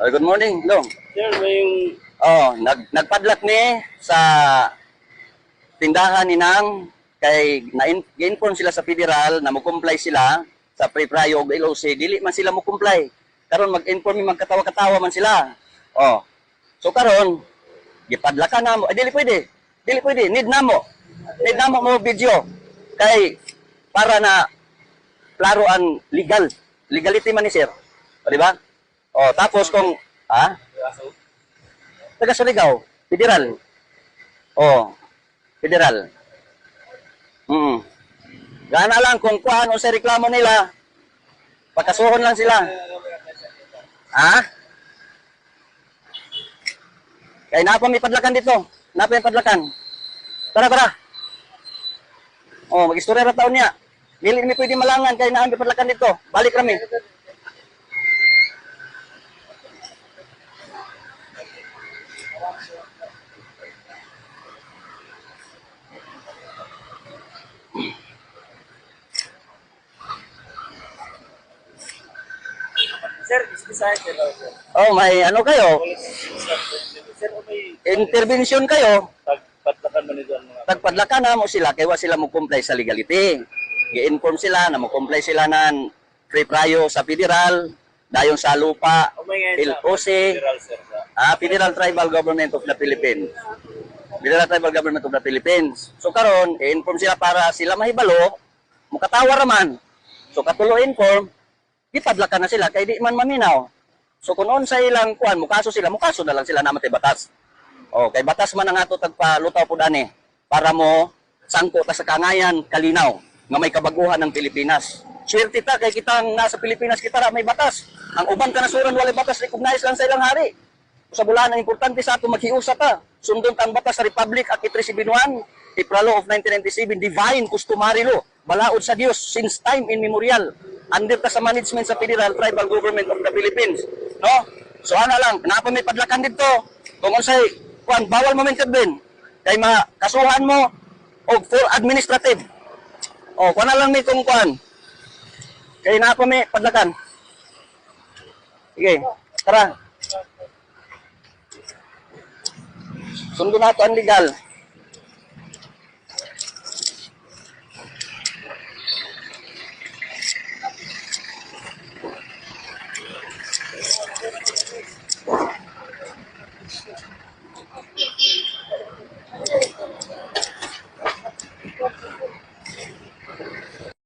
Good morning, Long. Sir, may yung... Nagpadlak ni sa tindahan ni Nang kay na-inform sila sa federal na mo-comply sila sa pre-prayo og LOC, dili man sila mo-comply. Karon mag-inform magkatawa-katawa man sila. So karon gipadlakan na mo. Dili pwede. Dili pwede. Need na mo mo video kay para na klaro ang legality man ni sir. O, di ba? Tapos kung taga Surigao, federal. Federal. Gana lang kung kuan o sa reklamo nila. Pagkasuhon lang sila. Kaya napa may padlakan dito. Napa may padlakan. Tara. Mag-istorya ra taon niya. Dili mi pwede malangan kay naa may padlakan dito. Balik kami. Sir, isbisahin sir. May ano kayo? Sir, may... Intervention kayo. Tagpadlakan man nito ang mga... Tagpadlakan na mo sila kay wa sila mo comply sa legality. Gi-inform sila na mo comply sila ng pre-prayo sa federal, dayon sa lupa, LOC, Federal Tribal Government of the Philippines. Federal Tribal Government of the Philippines. So karon, i-inform sila para sila mahibalo, mukatawa raman. So katulo inform, ipadlakan na sila kay di man maminaw. So kung sa ilang kuan, mukaso na lang sila namatay batas. Kay batas man ang ato tagpalutaw pud ani para mo sangko ta sa kangayan kalinaw nga may kabaguhan ng Pilipinas. Swerte ta kay kitang nasa Pilipinas kita ra may batas. Ang uban kanasuran walay batas, recognize lang sa ilang hari. Sa bulan ang importante sa ato maghiusa ta. Sundon ang batas sa Republic Act 371, April Law of 1997, divine customary law, balaod sa Dios since time immemorial. Under ta sa management sa Federal Tribal Government of the Philippines. No? So ana lang, napa may padlakan dito. Kung unsay kuan bawal mo intervene kay makasuhan mo og full administrative. Kuan na lang may kung kuan. Kay napa may padlakan. Sige, tara. Sundo nato ang legal.